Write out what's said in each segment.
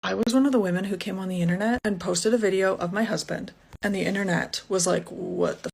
I was one of the women who came on the internet and posted a video of my husband, and the internet was like, what the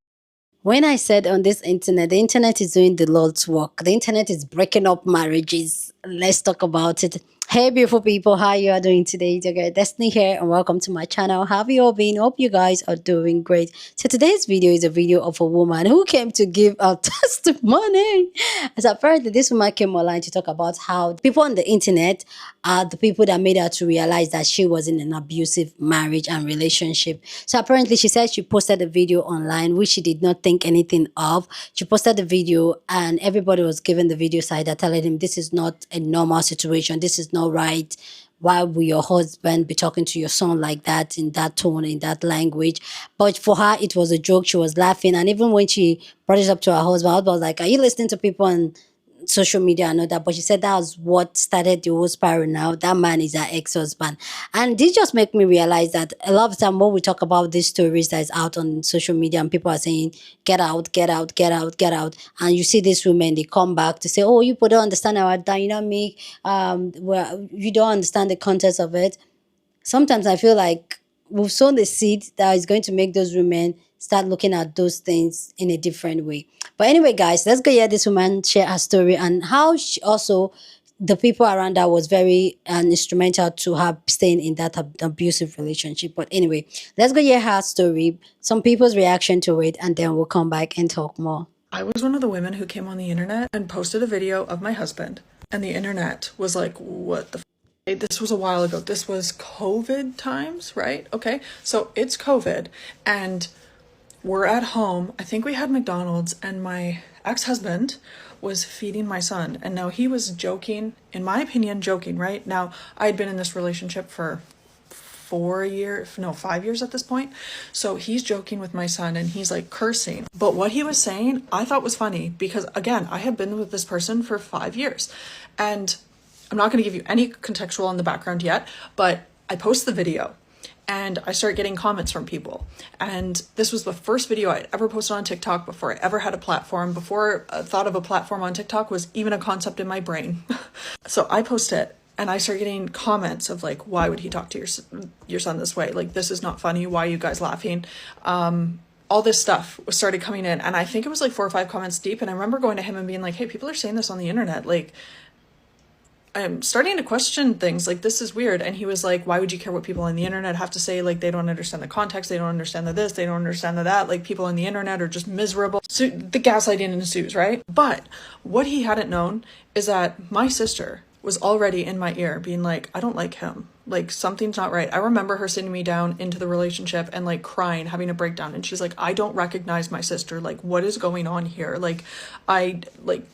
When I said on this internet, the internet is doing the Lord's work. The internet is breaking up marriages. Let's talk about it. Hey, beautiful people, how you are doing today? It's your girl Destiny here, and welcome to my channel. How have you all been? Hope you guys are doing great. So today's video is a video of a woman who came to give a testimony. As apparently this woman came online to talk about how people on the internet are the people that made her to realize that she was in an abusive marriage and relationship. So apparently she said she posted a video online which she did not think anything of. She posted the video and everybody was giving the video side that telling him this is not a normal situation, this is not right. Why will your husband be talking to your son like that, in that tone, in that language? But for her, it was a joke. She was laughing. And even when she brought it up to her husband was like, are you listening to people on social media and all that? But she said that was what started the whole spiral now. That man is her ex-husband. And this just make me realize that a lot of time when we talk about these stories that is out on social media and people are saying, get out, get out, get out, get out. And you see these women, they come back to say, oh, you people don't understand our dynamic. Well, you don't understand the context of it. Sometimes I feel like we've sown the seed that is going to make those women start looking at those things in a different way. But anyway, guys, let's go hear this woman share her story and how she also the people around her was very instrumental to her staying in that abusive relationship. But anyway, let's go hear her story, some people's reaction to it, and then we'll come back and talk more. I was one of the women who came on the internet and posted a video of my husband, and the internet was like, what the this was a while ago. This was COVID times, right? Okay, so it's COVID, and we're at home. I think we had McDonald's, and my ex-husband was feeding my son, and now he was joking, in my opinion, joking, right? Now, I had been in this relationship for 5 years at this point. So he's joking with my son and he's like cursing. But what he was saying, I thought was funny because again, I had been with this person for 5 years, and I'm not going to give you any contextual in the background yet, but I post the video and I start getting comments from people. And this was the first video I'd ever posted on TikTok before I ever had a platform, before I thought of a platform on TikTok was even a concept in my brain. So I post it and I start getting comments of like, why would he talk to your son this way? Like, this is not funny. Why are you guys laughing? All this stuff started coming in, and I think it was like 4 or 5 comments deep. And I remember going to him and being like, hey, people are saying this on the internet. Like, I'm starting to question things, like this is weird. And he was like, why would you care what people on the internet have to say? Like, they don't understand the context, they don't understand the this, they don't understand the that, like people on the internet are just miserable. So the gaslighting ensues, right? But what he hadn't known is that my sister was already in my ear being like, I don't like him, like something's not right. I remember her sitting me down into the relationship and like crying, having a breakdown, and she's like, I don't recognize my sister, like what is going on here? Like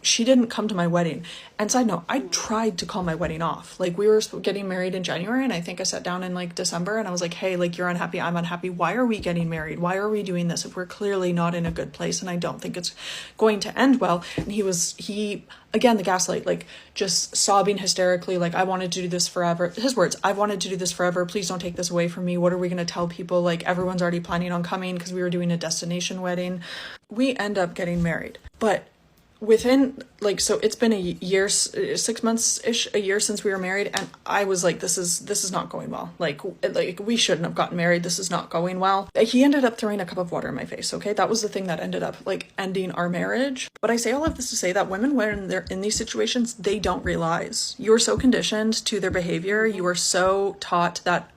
she didn't come to my wedding. And side note, I tried to call my wedding off. Like, we were getting married in January, and I think I sat down in like December and I was like, hey, like you're unhappy, I'm unhappy, why are we getting married? Why are we doing this if we're clearly not in a good place and I don't think it's going to end well? And he again, the gaslight, like just sobbing hysterically, like, I wanted to do this forever. His words, I wanted to do this forever, please don't take this away from me. What are we going to tell people? Like, everyone's already planning on coming because we were doing a destination wedding. We end up getting married, but within like, so it's been a year, 6 months ish, a year since we were married, and I was like, this is not going well. Like we shouldn't have gotten married, this is not going well. He ended up throwing a cup of water in my face. Okay, that was the thing that ended up like ending our marriage. But I say all of this to say that women, when they're in these situations, they don't realize you are so conditioned to their behavior, you are so taught that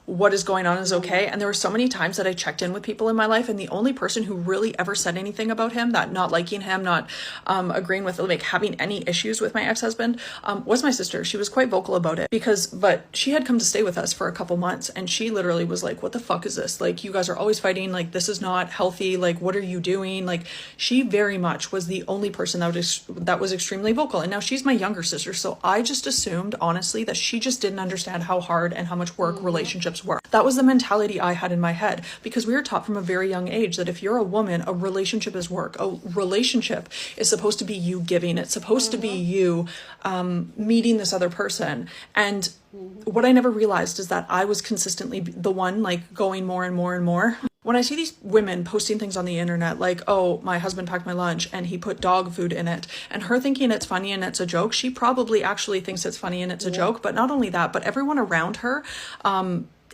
what is going on is okay. And there were so many times that I checked in with people in my life, and the only person who really ever said anything about him, that not liking him, not agreeing with, like having any issues with my ex-husband, was my sister. She was quite vocal about it but she had come to stay with us for a couple months, and she literally was like, what the fuck is this? Like, you guys are always fighting, like this is not healthy, like what are you doing? Like, she very much was the only person that was extremely vocal. And now she's my younger sister, so I just assumed honestly that she just didn't understand how hard and how much work relationships were. That was the mentality I had in my head, because we were taught from a very young age that if you're a woman, a relationship is work. A relationship is supposed to be you giving. It's supposed to be you meeting this other person. And what I never realized is that I was consistently the one like going more and more and more. When I see these women posting things on the internet like, oh, my husband packed my lunch and he put dog food in it, and her thinking it's funny and it's a joke, she probably actually thinks it's funny and it's a joke. But not only that, but everyone around her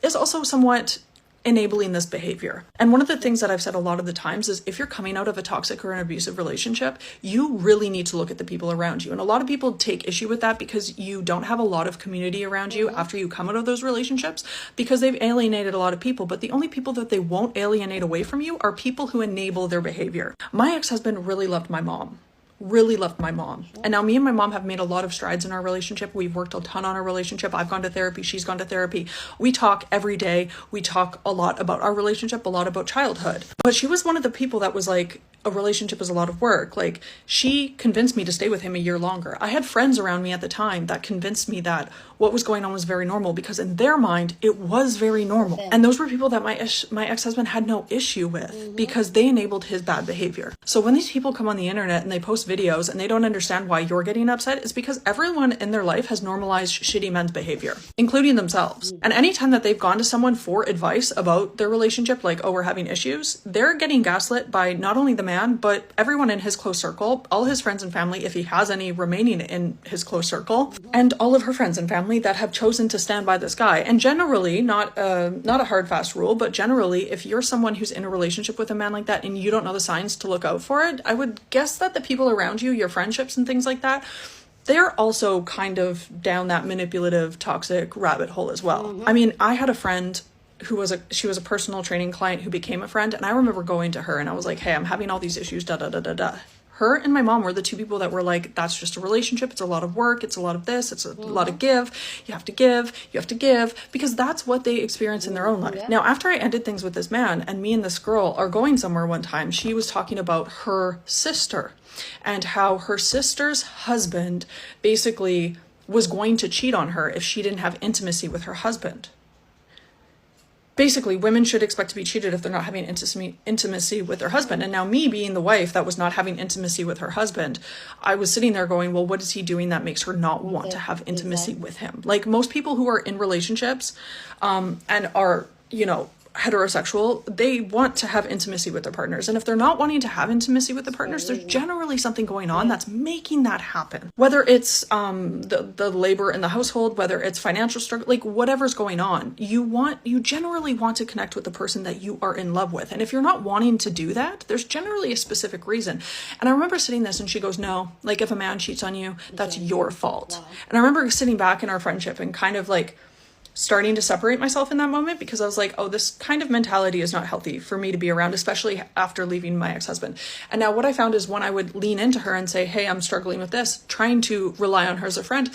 is also somewhat enabling this behavior. And one of the things that I've said a lot of the times is if you're coming out of a toxic or an abusive relationship, you really need to look at the people around you. And a lot of people take issue with that because you don't have a lot of community around you after you come out of those relationships, because they've alienated a lot of people. But the only people that they won't alienate away from you are people who enable their behavior. My ex-husband really loved my mom. And now me and my mom have made a lot of strides in our relationship. We've worked a ton on our relationship. I've gone to therapy. She's gone to therapy. We talk every day. We talk a lot about our relationship, a lot about childhood. But she was one of the people that was like, a relationship is a lot of work. Like, she convinced me to stay with him a year longer. I had friends around me at the time that convinced me that what was going on was very normal, because in their mind it was very normal. And those were people that my ex-husband had no issue with, because they enabled his bad behavior. So when these people come on the internet and they post videos and they don't understand why you're getting upset, it's because everyone in their life has normalized shitty men's behavior, including themselves. And anytime that they've gone to someone for advice about their relationship, like, oh, we're having issues, they're getting gaslit by not only the man, but everyone in his close circle, all his friends and family, if he has any remaining in his close circle, and all of her friends and family that have chosen to stand by this guy. And generally, not a hard fast rule, but generally, if you're someone who's in a relationship with a man like that and you don't know the signs to look out for it, I would guess that the people around you, your friendships and things like that, they're also kind of down that manipulative, toxic rabbit hole as well. I mean, I had a friend she was a personal training client who became a friend, and I remember going to her and I was like, hey, I'm having all these issues, Her and my mom were the two people that were like, that's just a relationship, it's a lot of work, it's a lot of this, it's a lot of give, you have to give, because that's what they experience in their own life. Now, after I ended things with this man, and me and this girl are going somewhere one time, she was talking about her sister and how her sister's husband basically was going to cheat on her if she didn't have intimacy with her husband. Basically, women should expect to be cheated if they're not having intimacy with their husband. And now, me being the wife that was not having intimacy with her husband, I was sitting there going, well, what is he doing that makes her not want to have intimacy with him? Like, most people who are in relationships and are, heterosexual, they want to have intimacy with their partners. And if they're not wanting to have intimacy with the partners, there's generally something going on that's making that happen. Whether it's the labor in the household, whether it's financial struggle, like whatever's going on, you generally want to connect with the person that you are in love with. And if you're not wanting to do that, there's generally a specific reason. And I remember sitting this and she goes, no, like, if a man cheats on you, that's your fault. And I remember sitting back in our friendship and kind of like starting to separate myself in that moment, because I was like, oh, this kind of mentality is not healthy for me to be around, especially after leaving my ex-husband. And now what I found is when I would lean into her and say, hey, I'm struggling with this, trying to rely on her as a friend,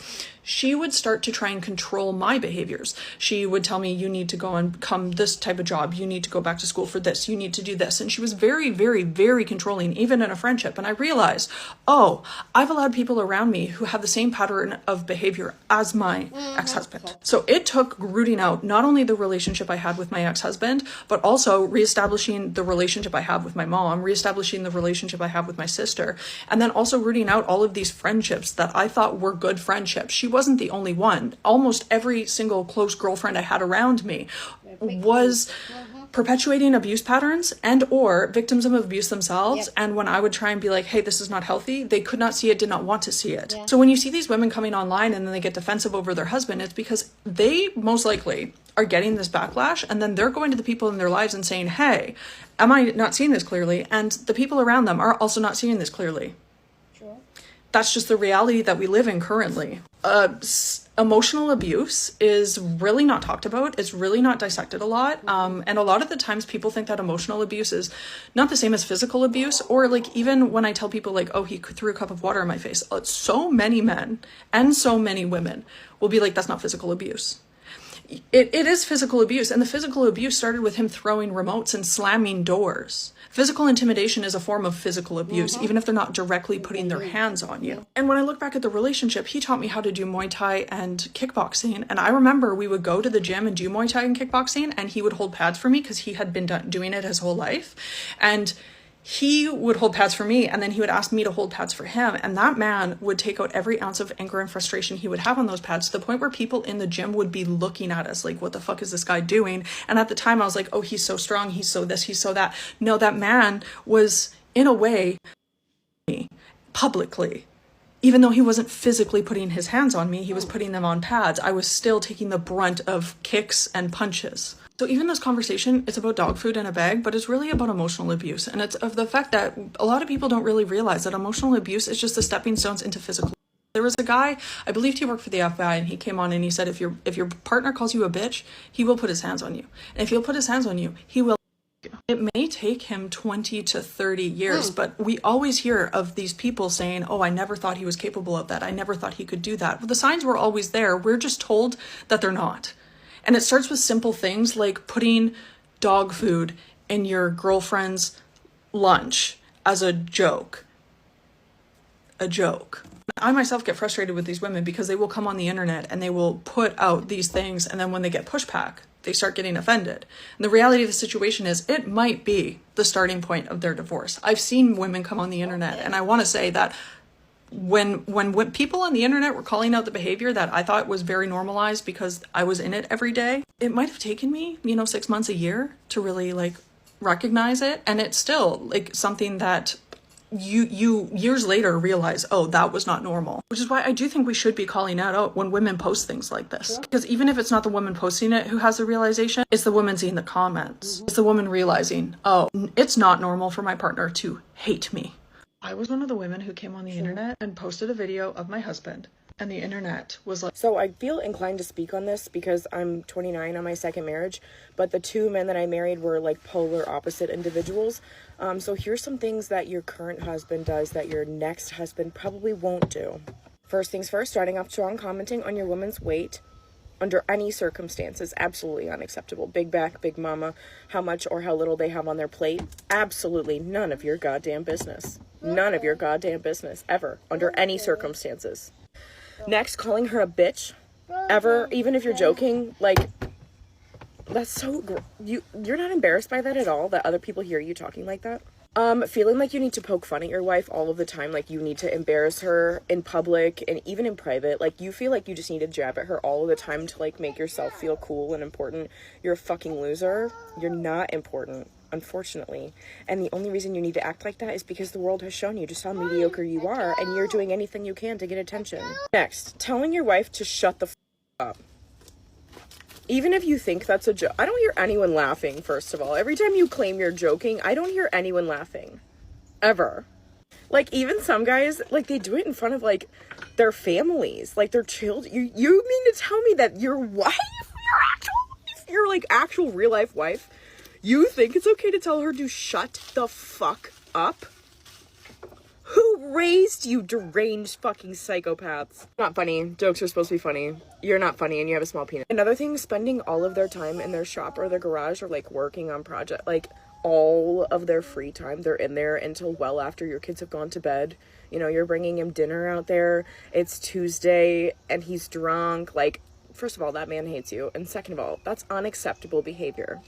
she would start to try and control my behaviors. She would tell me, you need to go and come this type of job. You need to go back to school for this. You need to do this. And she was very, very, very controlling, even in a friendship. And I realized, oh, I've allowed people around me who have the same pattern of behavior as my ex-husband. So it took rooting out not only the relationship I had with my ex-husband, but also reestablishing the relationship I have with my mom, reestablishing the relationship I have with my sister, and then also rooting out all of these friendships that I thought were good friendships. She wasn't the only one. Almost every single close girlfriend I had around me was perpetuating abuse patterns and or victims of abuse themselves. And when I would try and be like, hey, this is not healthy, they could not see it, did not want to see it. So when you see these women coming online and then they get defensive over their husband, it's because they most likely are getting this backlash, and then they're going to the people in their lives and saying, hey, am I not seeing this clearly? And the people around them are also not seeing this clearly. That's just the reality that we live in currently. Emotional abuse is really not talked about. It's really not dissected a lot. And a lot of the times people think that emotional abuse is not the same as physical abuse, or like even when I tell people like, oh, he threw a cup of water in my face, so many men and so many women will be like, that's not physical abuse. It is physical abuse, and the physical abuse started with him throwing remotes and slamming doors. Physical intimidation is a form of physical abuse, even if they're not directly putting their hands on you. And when I look back at the relationship, he taught me how to do Muay Thai and kickboxing. And I remember we would go to the gym and do Muay Thai and kickboxing, and he would hold pads for me because he had been doing it his whole life. And he would hold pads for me, and then he would ask me to hold pads for him. And that man would take out every ounce of anger and frustration he would have on those pads, to the point where people in the gym would be looking at us like, what the fuck is this guy doing? And at the time I was like, oh, he's so strong, he's so this, he's so that. No, that man was, in a way, publicly. Even though he wasn't physically putting his hands on me, he was putting them on pads. I was still taking the brunt of kicks and punches. So even this conversation, it's about dog food in a bag, but it's really about emotional abuse. And it's of the fact that a lot of people don't really realize that emotional abuse is just the stepping stones into physical. There was a guy, I believed he worked for the FBI, and he came on and he said, if your partner calls you a bitch, he will put his hands on you. And if he'll put his hands on you, he will. It may take him 20 to 30 years, but we always hear of these people saying, oh, I never thought he was capable of that. I never thought he could do that. Well, the signs were always there. We're just told that they're not. And it starts with simple things like putting dog food in your girlfriend's lunch as a joke. A joke. I myself get frustrated with these women because they will come on the internet and they will put out these things, and then when they get pushback, they start getting offended. And the reality of the situation is, it might be the starting point of their divorce. I've seen women come on the internet, and I want to say that when people on the internet were calling out the behavior that I thought was very normalized because I was in it every day, it might have taken me, 6 months, a year to really like recognize it. And it's still like something that you years later realize, oh, that was not normal. Which is why I do think we should be calling out when women post things like this. Because even if it's not the woman posting it who has the realization, it's the woman seeing the comments. It's the woman realizing, oh, it's not normal for my partner to hate me. I was one of the women who came on the internet and posted a video of my husband, and the internet was like... So I feel inclined to speak on this because I'm 29 on my second marriage, but the two men that I married were like polar opposite individuals. So here's some things that your current husband does that your next husband probably won't do. First things first, starting off strong, commenting on your woman's weight under any circumstances, absolutely unacceptable. Big back, big mama, how much or how little they have on their plate, absolutely none of your goddamn business. None of your goddamn business, ever, under any circumstances. Next, calling her a bitch, ever, even if you're joking, like, that's so, you're not embarrassed by that at all, that other people hear you talking like that? Feeling like you need to poke fun at your wife all of the time, like you need to embarrass her in public and even in private, like you feel like you just need to jab at her all of the time to like make yourself feel cool and important. You're a fucking loser. You're not important, unfortunately. And the only reason you need to act like that is because the world has shown you just how mediocre you are, and you're doing anything you can to get attention. Next, telling your wife to shut the up. Even if you think that's a joke, I don't hear anyone laughing, first of all. Every time you claim you're joking, I don't hear anyone laughing. Ever. Like, even some guys, like, they do it in front of, like, their families. Like, their children. You mean to tell me that your wife, your like, actual real-life wife, you think it's okay to tell her to shut the fuck up? Who raised you deranged fucking psychopaths? Not funny. Jokes are supposed to be funny. You're not funny and you have a small penis. Another thing, spending all of their time in their shop or their garage or like working on project, like all of their free time, they're in there until well after your kids have gone to bed. You know, you're bringing him dinner out there. It's Tuesday and he's drunk. Like, first of all, that man hates you. And second of all, that's unacceptable behavior.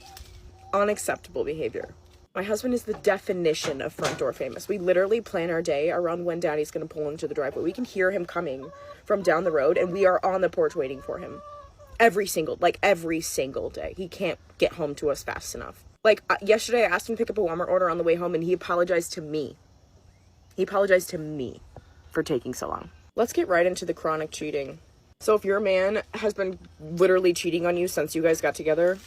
Unacceptable behavior. My husband is the definition of front door famous. We literally plan our day around when daddy's going to pull into the driveway. We can hear him coming from down the road and we are on the porch waiting for him. Every single day. He can't get home to us fast enough. Like, yesterday I asked him to pick up a Walmart order on the way home and he apologized to me. He apologized to me for taking so long. Let's get right into the chronic cheating. So if your man has been literally cheating on you since you guys got together,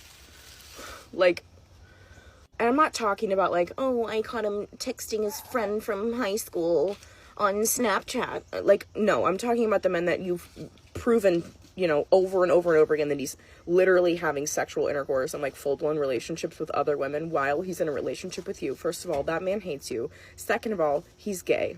like, and I'm not talking about like, oh, I caught him texting his friend from high school on Snapchat. Like, no, I'm talking about the men that you've proven, over and over and over again that he's literally having sexual intercourse and like full-blown relationships with other women while he's in a relationship with you. First of all, that man hates you. Second of all, he's gay.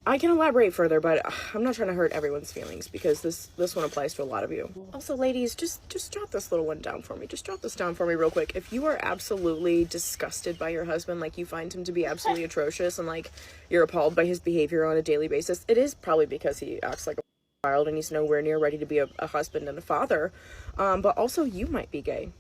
I can elaborate further, but I'm not trying to hurt everyone's feelings because this one applies to a lot of you. Also, ladies, just jot this little one down for me. Just jot this down for me real quick. If you are absolutely disgusted by your husband, like you find him to be absolutely atrocious and like you're appalled by his behavior on a daily basis, it is probably because he acts like a child and he's nowhere near ready to be a husband and a father. But also you might be gay.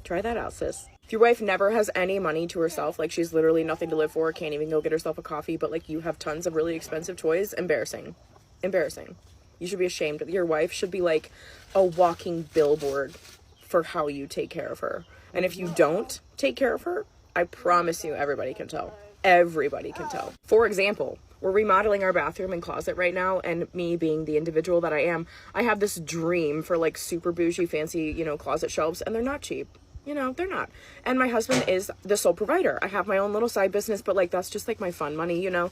Try that out, sis. If your wife never has any money to herself, like she's literally nothing to live for, can't even go get herself a coffee, but like you have tons of really expensive toys, embarrassing. Embarrassing. You should be ashamed. Your wife should be like a walking billboard for how you take care of her. And if you don't take care of her, I promise you everybody can tell. Everybody can tell. For example, we're remodeling our bathroom and closet right now, and me being the individual that I am, I have this dream for like super bougie, fancy, you know, closet shelves, and they're not cheap. You know, they're not. And my husband is the sole provider. I have my own little side business, but like that's just like my fun money, you know.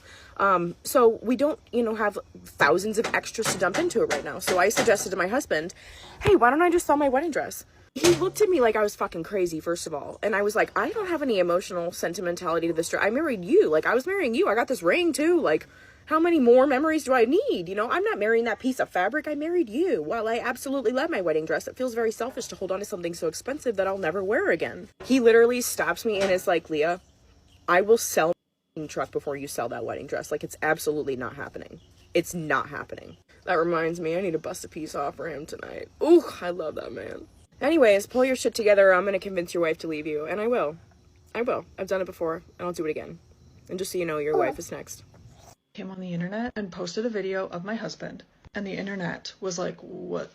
So we don't, you know, have thousands of extras to dump into it right now. So I suggested to my husband, hey, why don't I just sell my wedding dress? He looked at me like I was fucking crazy, first of all. And I was like, I don't have any emotional sentimentality to this dress. I married you. Like, I was marrying you. I got this ring, too. Like, how many more memories do I need? You know, I'm not marrying that piece of fabric. I married you. While I absolutely love my wedding dress, it feels very selfish to hold on to something so expensive that I'll never wear again. He literally stops me and is like, Leah, I will sell my truck before you sell that wedding dress. Like, it's absolutely not happening. It's not happening. That reminds me, I need to bust a piece off for him tonight. Ooh, I love that man. Anyways, pull your shit together. I'm going to convince your wife to leave you. And I will. I will. I've done it before, and I'll do it again. And just so you know, your wife is next. Came on the internet and posted a video of my husband, and the internet was like, what?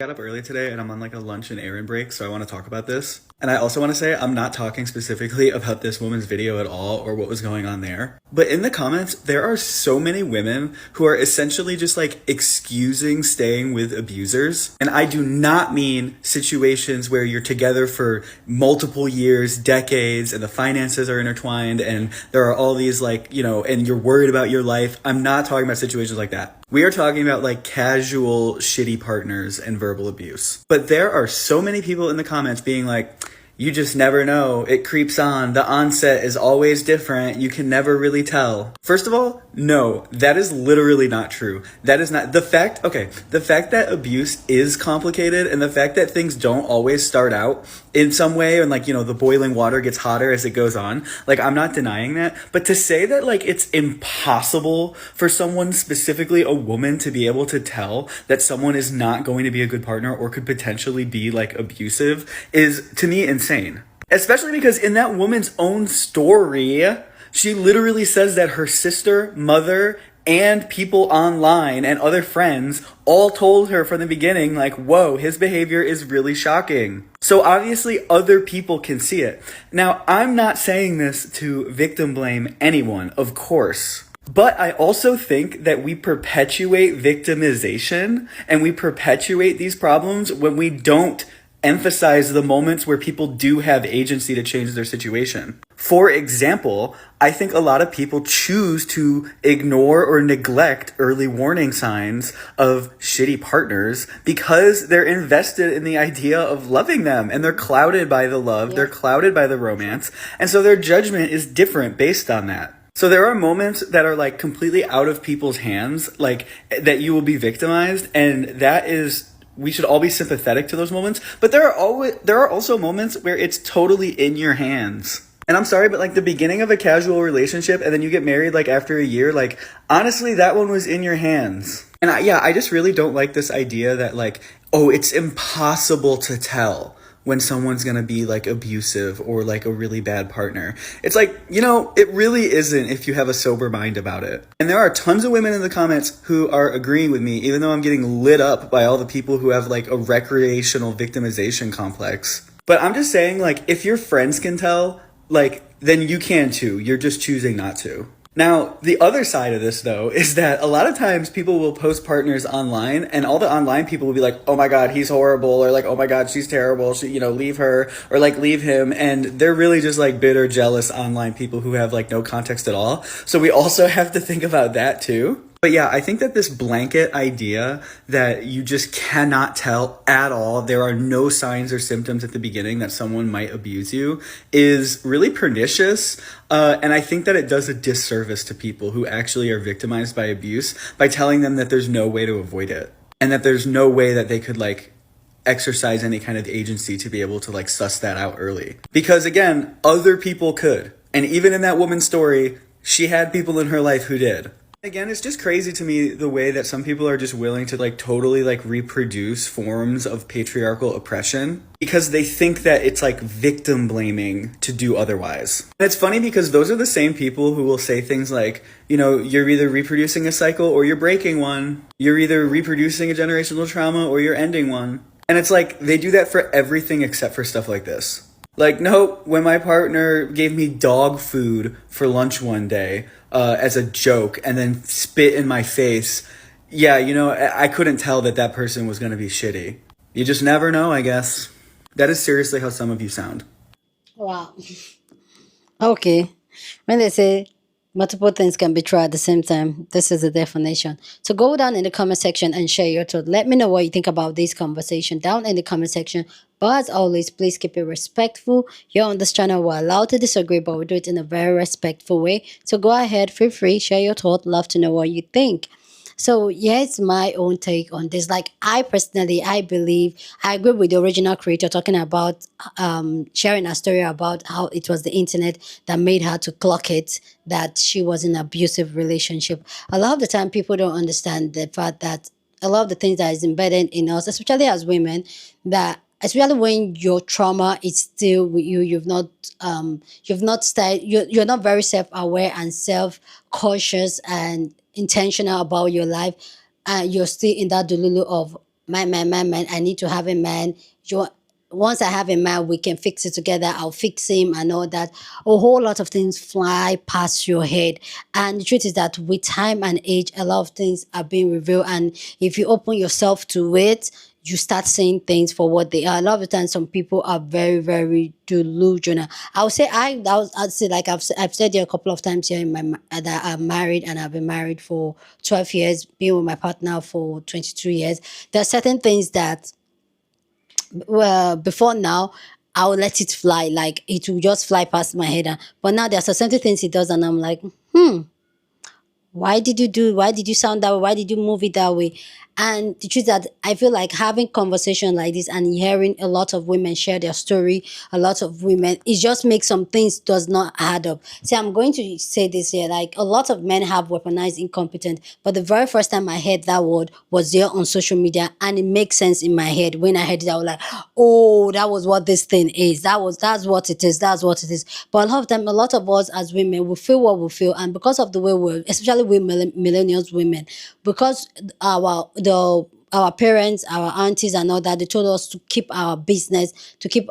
I got up early today and I'm on like a lunch and errand break, so I want to talk about this. And I also want to say I'm not talking specifically about this woman's video at all or what was going on there. But in the comments, there are so many women who are essentially just like excusing staying with abusers. And I do not mean situations where you're together for multiple years, decades, and the finances are intertwined and there are all these like, you know, and you're worried about your life. I'm not talking about situations like that. We are talking about like casual shitty partners and verbal abuse. But there are so many people in the comments being like, you just never know. It creeps on. The onset is always different. You can never really tell. First of all, no, that is literally not true. That is not the fact. Okay. The fact that abuse is complicated and the fact that things don't always start out in some way and like, you know, the boiling water gets hotter as it goes on. Like, I'm not denying that. But to say that like it's impossible for someone, specifically a woman, to be able to tell that someone is not going to be a good partner or could potentially be like abusive is to me insane. Especially because in that woman's own story, she literally says that her sister, mother, and people online and other friends all told her from the beginning, like, whoa, his behavior is really shocking. So obviously other people can see it. Now, I'm not saying this to victim blame anyone, of course. But I also think that we perpetuate victimization and we perpetuate these problems when we don't emphasize the moments where people do have agency to change their situation. For example, I think a lot of people choose to ignore or neglect early warning signs of shitty partners because they're invested in the idea of loving them and they're clouded by the love, they're clouded by the romance, and so their judgment is different based on that. So there are moments that are like completely out of people's hands, like that you will be victimized, and that is, we should all be sympathetic to those moments, but there are also moments where it's totally in your hands. And I'm sorry, but like the beginning of a casual relationship and then you get married like after a year, like honestly, that one was in your hands. And I just really don't like this idea that like, oh, it's impossible to tell when someone's gonna be like abusive or like a really bad partner. It's like, you know, it really isn't if you have a sober mind about it. And there are tons of women in the comments who are agreeing with me, even though I'm getting lit up by all the people who have like a recreational victimization complex. But I'm just saying, like, if your friends can tell, like, then you can too. You're just choosing not to. Now, the other side of this, though, is that a lot of times people will post partners online and all the online people will be like, oh my God, he's horrible, or like, oh my God, she's terrible, she, you know, leave her, or like leave him. And they're really just like bitter, jealous online people who have like no context at all. So we also have to think about that too. But yeah, I think that this blanket idea that you just cannot tell at all, there are no signs or symptoms at the beginning that someone might abuse you, is really pernicious. And I think that it does a disservice to people who actually are victimized by abuse by telling them that there's no way to avoid it. And that there's no way that they could like exercise any kind of agency to be able to like suss that out early. Because again, other people could. And even in that woman's story, she had people in her life who did. Again, it's just crazy to me the way that some people are just willing to like totally like reproduce forms of patriarchal oppression because they think that it's like victim blaming to do otherwise. And it's funny because those are the same people who will say things like, you know, you're either reproducing a cycle or you're breaking one. You're either reproducing a generational trauma or you're ending one. And it's like they do that for everything except for stuff like this. Like, nope, when my partner gave me dog food for lunch one day as a joke and then spit in my face, yeah, you know, I couldn't tell that that person was going to be shitty. You just never know, I guess. That is seriously how some of you sound. Wow. Okay. When they say multiple things can be true at the same time, this is the definition. So go down in the comment section and share your thought. Let me know what you think about this conversation down in the comment section. But as always, please keep it respectful. Here on this channel, we're allowed to disagree, but we do it in a very respectful way. So go ahead, feel free, share your thought. Love to know what you think. So here's my own take on this. Like I personally, I believe I agree with the original creator talking about sharing a story about how it was the internet that made her to clock it that she was in an abusive relationship. A lot of the time, people don't understand the fact that a lot of the things that is embedded in us, especially as women, that especially when your trauma is still with you, you've not started, you're not very self-aware and self-cautious and intentional about your life, and you're still in that delulu of man, I need to have a man. you Once I have a man, we can fix it together. I'll fix him and all that. A whole lot of things fly past your head. And the truth is that with time and age, a lot of things are being revealed. And if you open yourself to it, you start seeing things for what they are. A lot of the time, some people are very, very delusional. I'd say like I've said it a couple of times here in that I'm married and I've been married for 12 years, being with my partner for 22 years. There are certain things that well, before now, I'll let it fly. Like it will just fly past my head. But now there's certain things he does, and I'm like, why did you sound that way? Why did you move it that way? And the truth that I feel like having conversation like this and hearing a lot of women share their story, a lot of women, it just makes some things does not add up. See, I'm going to say this here, like a lot of men have weaponized incompetent, but the very first time I heard that word was there on social media, and it makes sense in my head. When I heard it, I was like, oh, that was what this thing is. That's what it is. That's what it is. But a lot of time, a lot of us as women, we feel what we feel, and because of the way we're, especially we millennials women, because our parents, our aunties, and all that, they told us to keep our business, to keep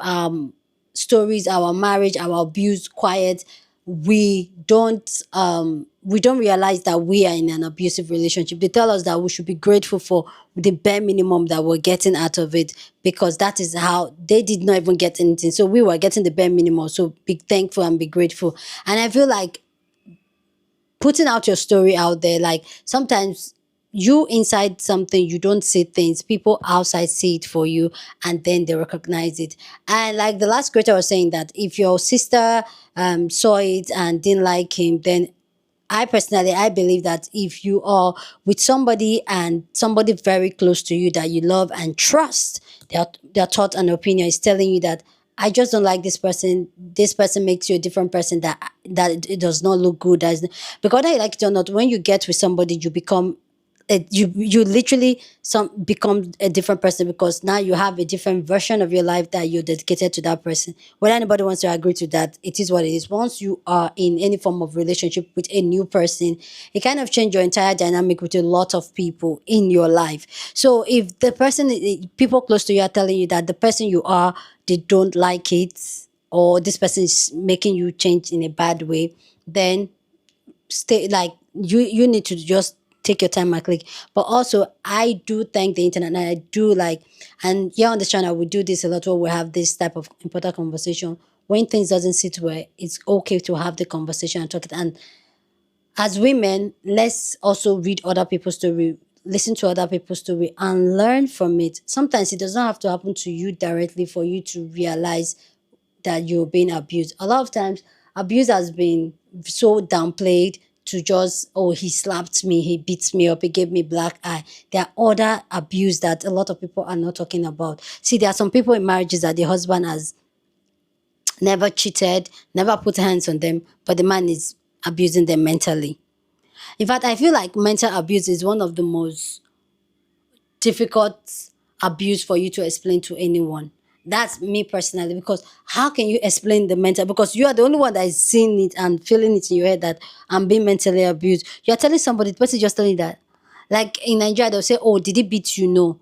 stories, our marriage, our abuse quiet. We don't realize that we are in an abusive relationship. They tell us that we should be grateful for the bare minimum that we're getting out of it, because that is how they did not even get anything. So we were getting the bare minimum. So be thankful and be grateful. And I feel like putting out your story out there, like sometimes you inside something, you don't see things, people outside see it for you, and then they recognize it. And like the last creator was saying, that if your sister saw it and didn't like him, then I personally, I believe that if you are with somebody and somebody very close to you that you love and trust, their thought and opinion is telling you that I just don't like this person. This person makes you a different person. That it does not look good. Because whether you like it or not, when you get with somebody, you become you literally become a different person, because now you have a different version of your life that you're dedicated to that person. Whether anybody wants to agree to that, it is what it is. Once you are in any form of relationship with a new person, it kind of change your entire dynamic with a lot of people in your life. So if the person, people close to you are telling you that the person you are, they don't like it, or this person is making you change in a bad way, then stay, like you need to just take your time and click. But also, I do thank the internet, and I do like, and here on this channel we do this a lot, where we have this type of important conversation. When things doesn't sit well, it's okay to have the conversation and talk it. And as women, let's also read other people's story, listen to other people's story, and learn from it. Sometimes it does not have to happen to you directly for you to realize that you're being abused. A lot of times, abuse has been so downplayed to just, oh, he slapped me, he beats me up, he gave me black eye. There are other abuse that a lot of people are not talking about. See, there are some people in marriages that the husband has never cheated, never put hands on them, but the man is abusing them mentally. In fact, I feel like mental abuse is one of the most difficult abuse for you to explain to anyone. That's me personally, because how can you explain the mental? Because you are the only one that is seeing it and feeling it in your head that I'm being mentally abused. You're telling somebody, the person just telling you that. Like in Nigeria, they'll say, "Oh, did he beat you?" No.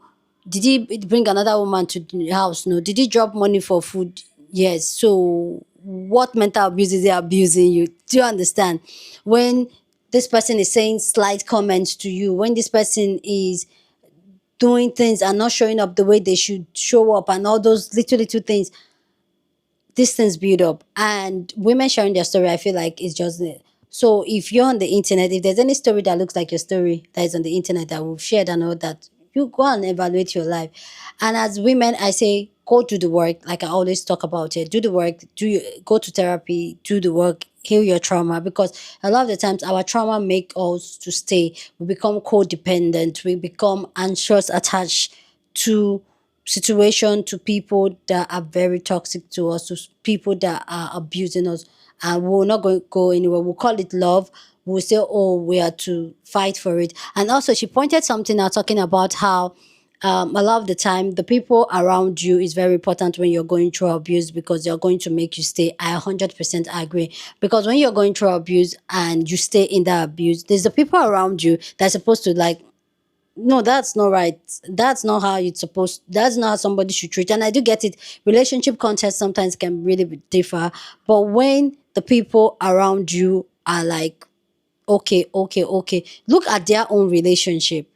Did he bring another woman to the house? No. Did he drop money for food? Yes. So, what mental abuse is he abusing you? Do you understand? When this person is saying slight comments to you, when this person is doing things and not showing up the way they should show up, and all those little things, these things build up. And women sharing their story, I feel like it's just it. So if you're on the internet, if there's any story that looks like your story that is on the internet that we've shared and all that, you go and evaluate your life. And as women, I say go do the work. Like I always talk about it, do the work. Go to therapy, do the work, heal your trauma, because a lot of the times our trauma make us to stay. We become codependent. We become anxious, attached to situation, to people that are very toxic to us, to people that are abusing us, and we're not going to go anywhere. We'll call it love. We'll say, oh, we are to fight for it. And also, she pointed something out talking about how a lot of the time the people around you is very important when you're going through abuse, because they're going to make you stay. I 100% agree, because when you're going through abuse and you stay in that abuse, there's the people around you that's supposed to like, no, that's not right. That's not how it's supposed. That's not how somebody should treat. And I do get it. Relationship context sometimes can really differ. But when the people around you are like, okay, okay, okay, look at their own relationship.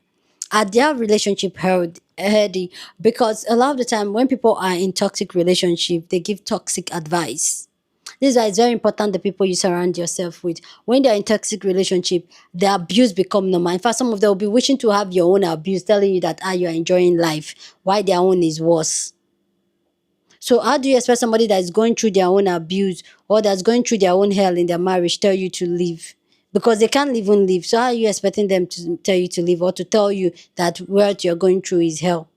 Are their relationship healthy? Because a lot of the time when people are in toxic relationship, they give toxic advice. This is why it's very important the people you surround yourself with. When they're in toxic relationship, the abuse become normal. In fact, some of them will be wishing to have your own abuse, telling you that you are enjoying life, why their own is worse. So how do you expect somebody that is going through their own abuse or that's going through their own hell in their marriage tell you to leave? Because they can't even leave. So how are you expecting them to tell you to leave, or to tell you that what you're going through is hell?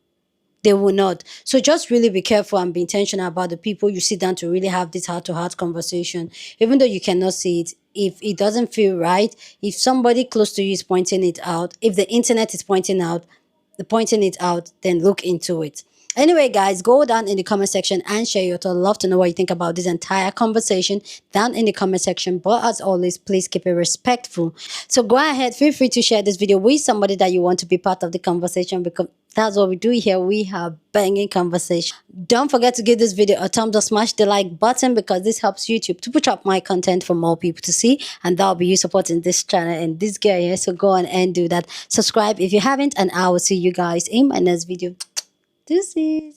They will not. So just really be careful and be intentional about the people you sit down to really have this heart-to-heart conversation. Even though you cannot see it, if it doesn't feel right, if somebody close to you is pointing it out, if the internet is pointing it out, then look into it. Anyway, guys, go down in the comment section and share your thoughts. I'd love to know what you think about this entire conversation down in the comment section. But as always, please keep it respectful. So go ahead, feel free to share this video with somebody that you want to be part of the conversation, because that's what we do here. We have banging conversation. Don't forget to give this video a thumbs up, smash the like button, because this helps YouTube to push up my content for more people to see, and that'll be you supporting this channel and this girl here. So go on and do that. Subscribe if you haven't, and I will see you guys in my next video. Deuces.